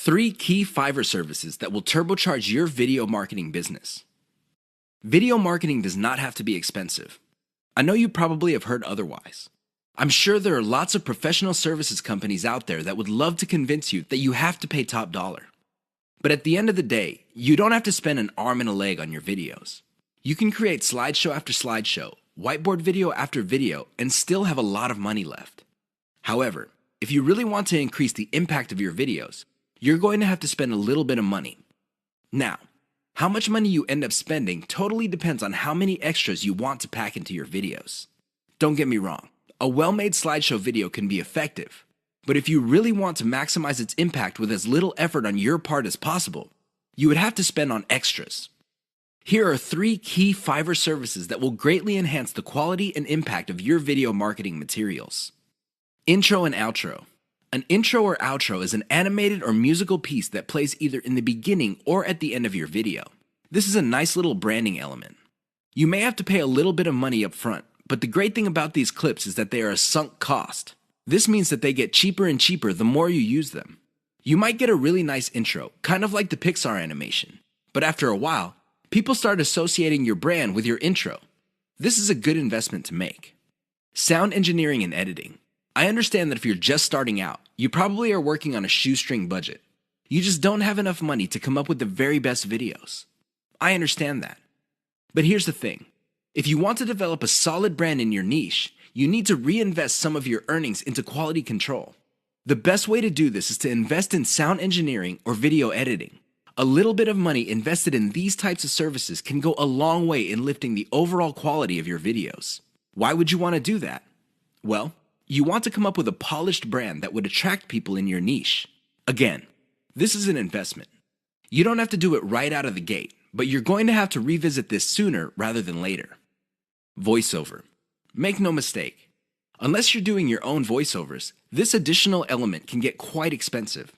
3 key Fiverr services that will turbocharge your video marketing business. Video marketing does not have to be expensive. I know you probably have heard otherwise. I'm sure there are lots of professional services companies out there that would love to convince you that you have to pay top dollar. But at the end of the day, you don't have to spend an arm and a leg on your videos. You can create slideshow after slideshow, whiteboard video after video, and still have a lot of money left. However, if you really want to increase the impact of your videos, you're going to have to spend a little bit of money. Now, how much money you end up spending totally depends on how many extras you want to pack into your videos. Don't get me wrong, a well-made slideshow video can be effective, but if you really want to maximize its impact with as little effort on your part as possible, you would have to spend on extras. Here are 3 key Fiverr services that will greatly enhance the quality and impact of your video marketing materials. Intro and outro. An intro or outro is an animated or musical piece that plays either in the beginning or at the end of your video. This is a nice little branding element. You may have to pay a little bit of money up front, but the great thing about these clips is that they are a sunk cost. This means that they get cheaper and cheaper the more you use them. You might get a really nice intro, kind of like the Pixar animation, but after a while, people start associating your brand with your intro. This is a good investment to make. Sound engineering and editing. I understand that if you're just starting out, you probably are working on a shoestring budget. You just don't have enough money to come up with the very best videos. I understand that. But here's the thing. If you want to develop a solid brand in your niche, you need to reinvest some of your earnings into quality control. The best way to do this is to invest in sound engineering or video editing. A little bit of money invested in these types of services can go a long way in lifting the overall quality of your videos. Why would you want to do that? Well, you want to come up with a polished brand that would attract people in your niche. Again, this is an investment. You don't have to do it right out of the gate, but you're going to have to revisit this sooner rather than later. Voiceover. Make no mistake. Unless you're doing your own voiceovers, this additional element can get quite expensive.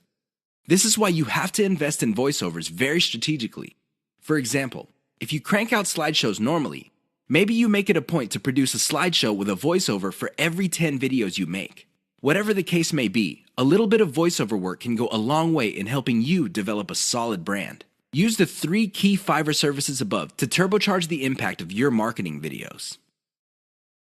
This is why you have to invest in voiceovers very strategically. For example, if you crank out slideshows normally, maybe you make it a point to produce a slideshow with a voiceover for every 10 videos you make. Whatever the case may be, a little bit of voiceover work can go a long way in helping you develop a solid brand. Use the 3 key Fiverr services above to turbocharge the impact of your marketing videos.